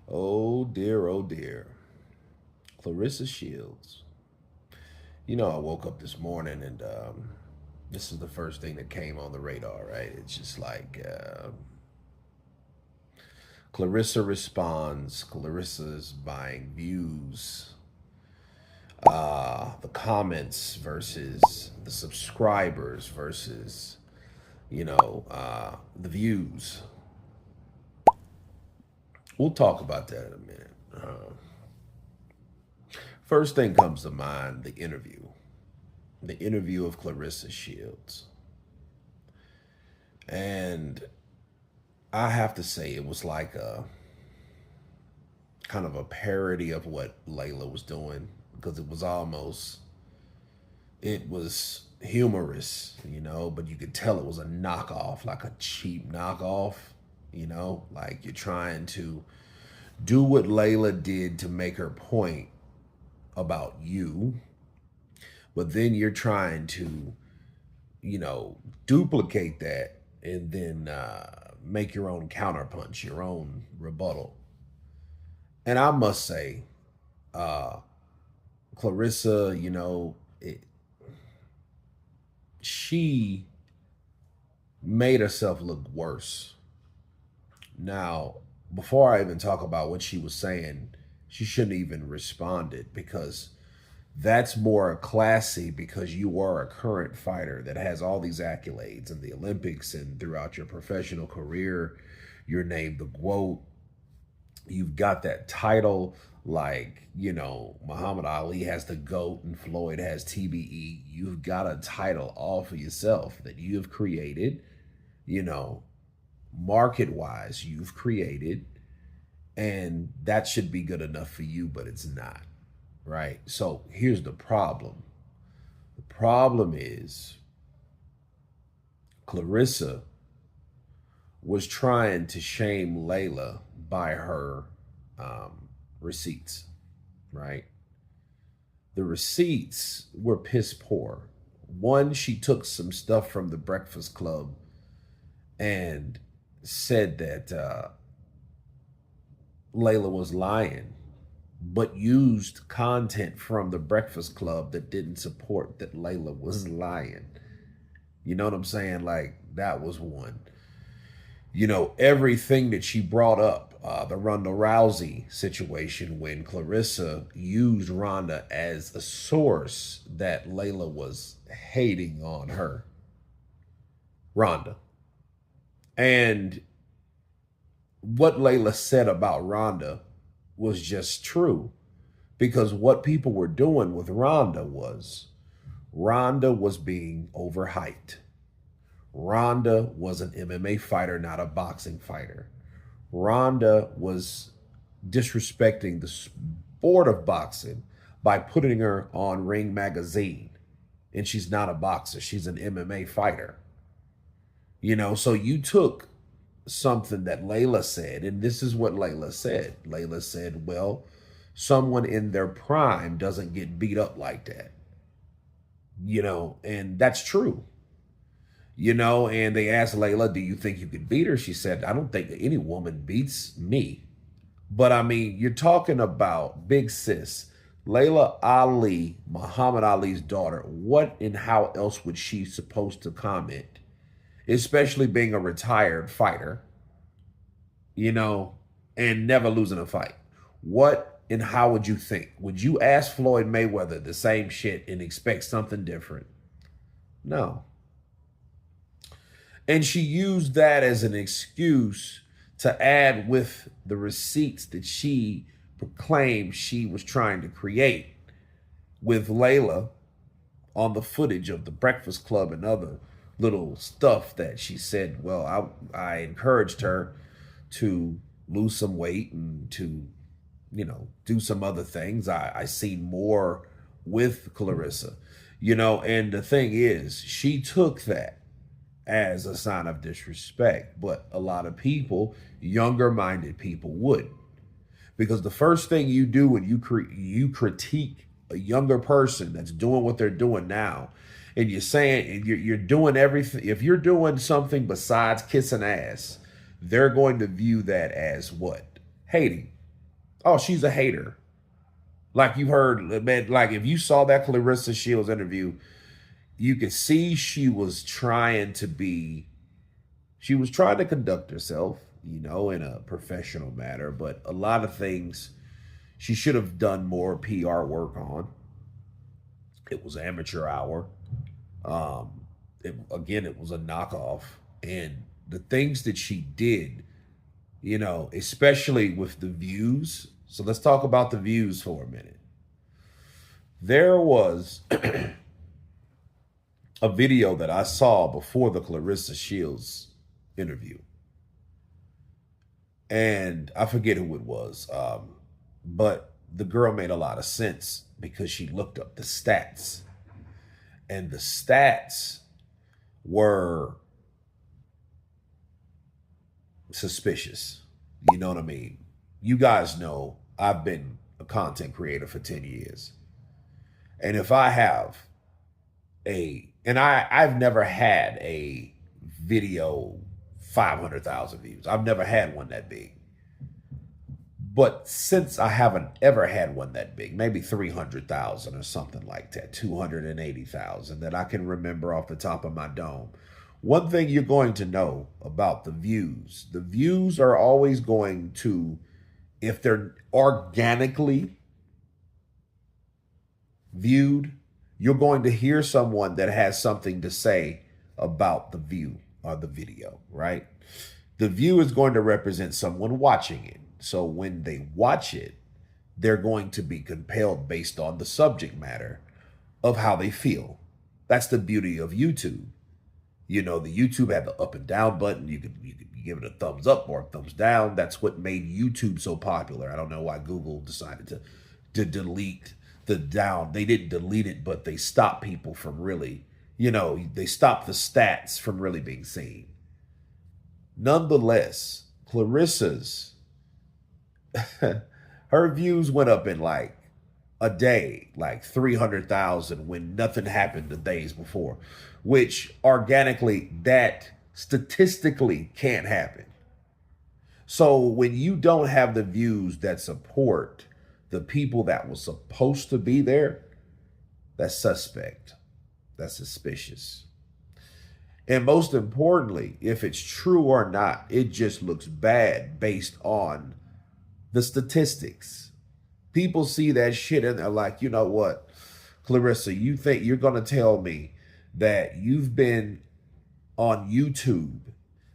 Oh dear, oh dear. Clarissa Shields. I woke up this morning and this is the first thing that came on the radar, right? It's just like Clarissa responds, Clarissa's buying views, the comments versus the subscribers versus, the views. We'll talk about that in a minute. First thing comes to mind, the interview of Clarissa Shields. And I have to say, it was like a kind of a parody of what Layla was doing because it was humorous, but you could tell it was a knockoff, like a cheap knockoff, like you're trying to do what Layla did to make her point about you, but then you're trying to, duplicate that and then make your own counterpunch, your own rebuttal. And I must say, uh, Clarissa, she made herself look worse. Now, before I even talk about what she was saying, she shouldn't even responded because that's more classy because you are a current fighter that has all these accolades in the Olympics and throughout your professional career. You're named the GOAT. You've got that title like, Muhammad Ali has the GOAT and Floyd has TBE. You've got a title all for yourself that you have created, you know, market wise, you've created, and that should be good enough for you, but it's not, right? So here's the problem. The problem is Clarissa was trying to shame Layla by her receipts, right? The receipts were piss poor. One, she took some stuff from the Breakfast Club and said that Layla was lying, but used content from the Breakfast Club that didn't support that Layla was lying. You know what I'm saying? Like, that was one. Everything that she brought up, the Ronda Rousey situation when Clarissa used Ronda as a source that Layla was hating on her, Ronda. And what Layla said about Ronda was just true because what people were doing with Ronda was being overhyped. Ronda was an MMA fighter, not a boxing fighter. Ronda was disrespecting the sport of boxing by putting her on Ring Magazine. And she's not a boxer, she's an MMA fighter. So you took something that Layla said, and this is what Layla said. Layla said, well, someone in their prime doesn't get beat up like that. And that's true. And they asked Layla, do you think you could beat her? She said, I don't think any woman beats me. But I mean, you're talking about big sis, Layla Ali, Muhammad Ali's daughter. What and how else would she supposed to comment? Especially being a retired fighter, and never losing a fight. What and how would you think? Would you ask Floyd Mayweather the same shit and expect something different? No. And she used that as an excuse to add with the receipts that she proclaimed she was trying to create with Layla on the footage of the Breakfast Club and other little stuff that she said, well, I encouraged her to lose some weight and to, do some other things. I see more with Clarissa, and the thing is, she took that as a sign of disrespect. But a lot of people, younger minded people, would. Because the first thing you do when you critique a younger person that's doing what they're doing now, and you're saying and you're doing everything, if you're doing something besides kissing ass, they're going to view that as what? Hating. Oh, she's a hater. Like you've heard, man, like if you saw that Clarissa Shields interview, you could see she was trying to conduct herself, in a professional manner, but a lot of things she should have done more PR work on. It was amateur hour. It was a knockoff. And the things that she did, especially with the views. So let's talk about the views for a minute. There was a video that I saw before the Clarissa Shields interview. And I forget who it was. But the girl made a lot of sense because she looked up the stats. And the stats were suspicious. You know what I mean? You guys know I've been a content creator for 10 years. And if I have I've never had a video 500,000 views. I've never had one that big. But since I haven't ever had one that big, maybe 300,000 or something like that, 280,000 that I can remember off the top of my dome. One thing you're going to know about the views are always going to, if they're organically viewed, you're going to hear someone that has something to say about the view or the video, right? The view is going to represent someone watching it. So when they watch it, they're going to be compelled based on the subject matter of how they feel. That's the beauty of YouTube. The YouTube had the up and down button. You could give it a thumbs up or a thumbs down. That's what made YouTube so popular. I don't know why Google decided to delete the down. They didn't delete it, but they stopped people from really, they stopped the stats from really being seen. Nonetheless, Clarissa's her views went up in like a day, like 300,000 when nothing happened the days before, which organically, that statistically can't happen. So when you don't have the views that support the people that were supposed to be there, that's suspect. That's suspicious. And most importantly, if it's true or not, it just looks bad based on the statistics. People see that shit and they're like, you know what, Clarissa, you think you're going to tell me that you've been on YouTube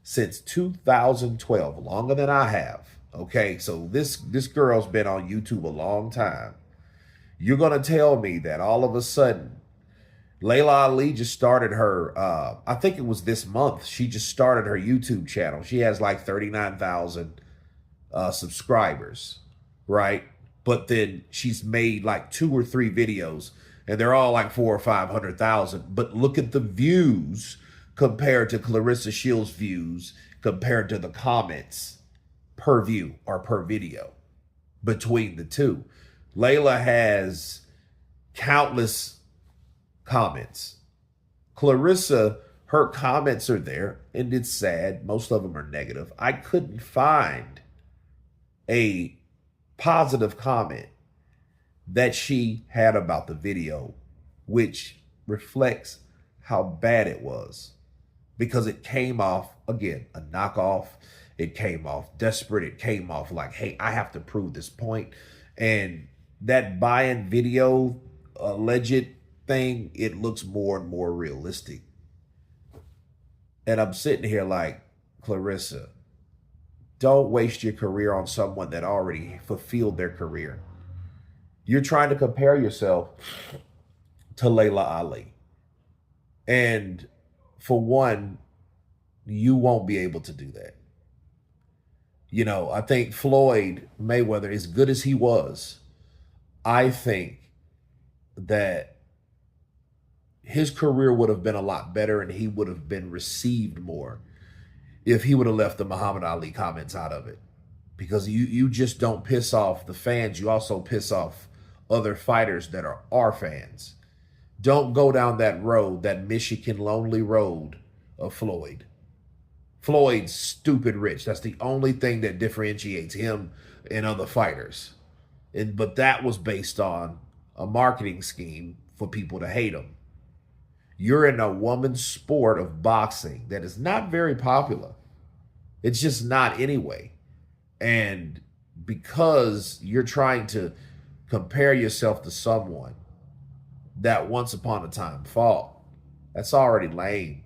since 2012, longer than I have. Okay, so this girl's been on YouTube a long time. You're going to tell me that all of a sudden, Layla Ali just started her, I think it was this month, she just started her YouTube channel. She has like 39,000 subscribers, right? But then she's made like 2 or 3 videos and they're all like 400,000 or 500,000. But look at the views compared to Clarissa Shields' views compared to the comments per view or per video between the two. Layla has countless comments. Clarissa, her comments are there and it's sad. Most of them are negative. I couldn't find a positive comment that she had about the video, which reflects how bad it was, because it came off, again, a knockoff. It came off desperate. It came off like, hey, I have to prove this point. And that buy-in video alleged thing, it looks more and more realistic. And I'm sitting here like, Clarissa, don't waste your career on someone that already fulfilled their career. You're trying to compare yourself to Layla Ali. And for one, you won't be able to do that. I think Floyd Mayweather, as good as he was, I think that his career would have been a lot better and he would have been received more if he would have left the Muhammad Ali comments out of it. Because you just don't piss off the fans. You also piss off other fighters that are our fans. Don't go down that road, that Michigan lonely road of Floyd. Floyd's stupid rich. That's the only thing that differentiates him and other fighters. But that was based on a marketing scheme for people to hate him. You're in a woman's sport of boxing that is not very popular. It's just not anyway. And because you're trying to compare yourself to someone that once upon a time fought, that's already lame.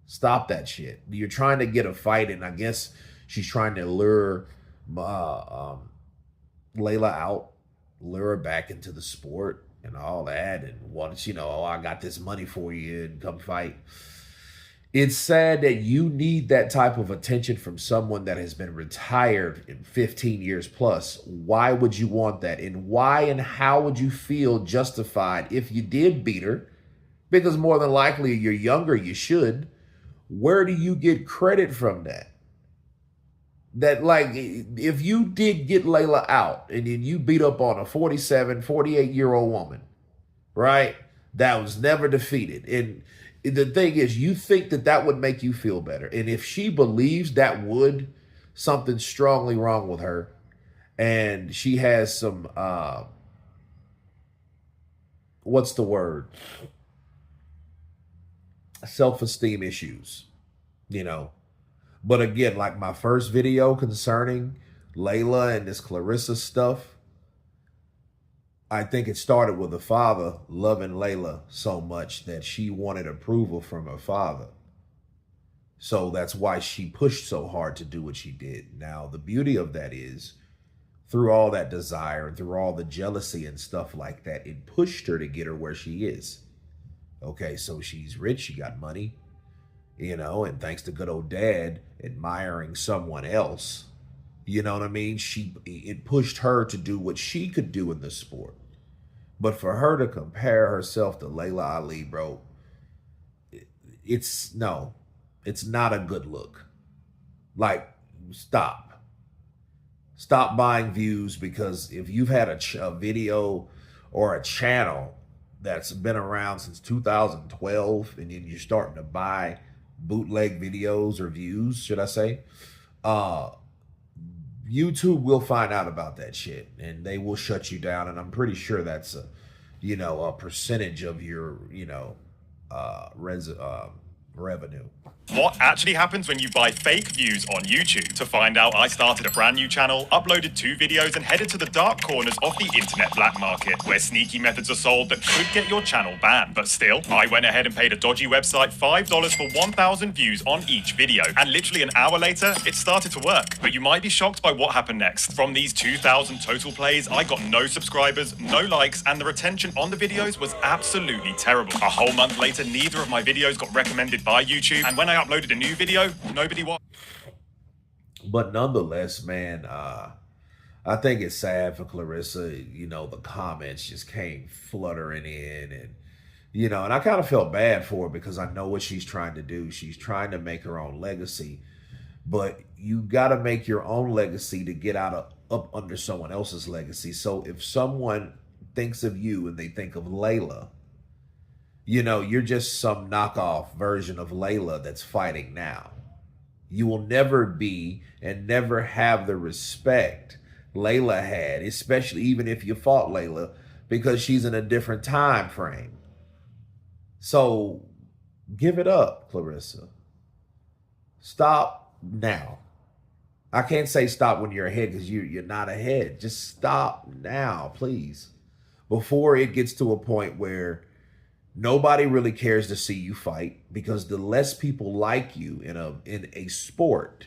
Stop that shit. You're trying to get a fight, and I guess she's trying to lure Layla out, lure her back into the sport and all that, and wants, oh, I got this money for you and come fight. It's sad that you need that type of attention from someone that has been retired in 15 years plus. Why would you want that? And why and how would you feel justified if you did beat her? Because more than likely you're younger, you should. Where do you get credit from that? That, like, if you did get Layla out and then you beat up on a 47, 48-year-old woman, right, that was never defeated. And the thing is, you think that that would make you feel better. And if she believes that would, something strongly wrong with her, and she has some, what's the word? Self-esteem issues, But again, like my first video concerning Layla and this Clarissa stuff, I think it started with the father loving Layla so much that she wanted approval from her father. So that's why she pushed so hard to do what she did. Now, the beauty of that is, through all that desire and through all the jealousy and stuff like that, it pushed her to get her where she is. Okay, so she's rich, she got money, and thanks to good old dad admiring someone else, you know what I mean? It pushed her to do what she could do in the sport. But for her to compare herself to Layla Ali, bro, it's not a good look. Like, stop buying views, because if you've had a video or a channel that's been around since 2012, and then you're starting to buy bootleg videos or views, should I say, YouTube will find out about that shit and they will shut you down. And I'm pretty sure that's a percentage of your, revenue. What actually happens when you buy fake views on YouTube? To find out, I started a brand new channel, uploaded 2 videos, and headed to the dark corners of the internet black market, where sneaky methods are sold that could get your channel banned. But still, I went ahead and paid a dodgy website $5 for 1,000 views on each video, and literally an hour later, it started to work. But you might be shocked by what happened next. From these 2,000 total plays, I got no subscribers, no likes, and the retention on the videos was absolutely terrible. A whole month later, neither of my videos got recommended by YouTube, and when I uploaded a new video, nobody watched. But nonetheless, man, I think it's sad for Clarissa. The comments just came fluttering in, and and I kind of felt bad for her because I know what she's trying to do. She's trying to make her own legacy, but you got to make your own legacy to get up under someone else's legacy. So if someone thinks of you and they think of Layla, you're just some knockoff version of Layla that's fighting now. You will never be and never have the respect Layla had, especially even if you fought Layla, because she's in a different time frame. So give it up, Clarissa. Stop now. I can't say stop when you're ahead, because you're not ahead. Just stop now, please, before it gets to a point where nobody really cares to see you fight, because the less people like you in a sport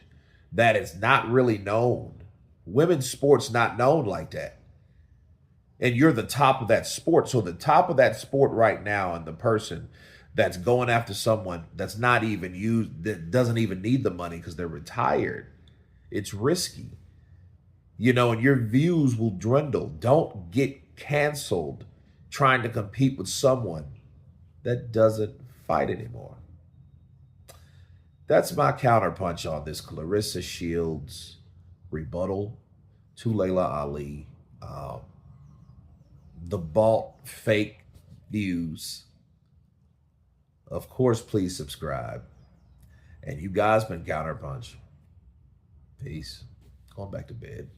that is not really known, women's sports not known like that, and you're the top of that sport. So the top of that sport right now, and the person that's going after someone that's not even used, that doesn't even need the money because they're retired, it's risky, and your views will dwindle. Don't get canceled trying to compete with someone that doesn't fight anymore. That's my counterpunch on this Clarissa Shields rebuttal to Layla Ali. The bought fake views. Of course, please subscribe. And you guys been counterpunch. Peace. Going back to bed.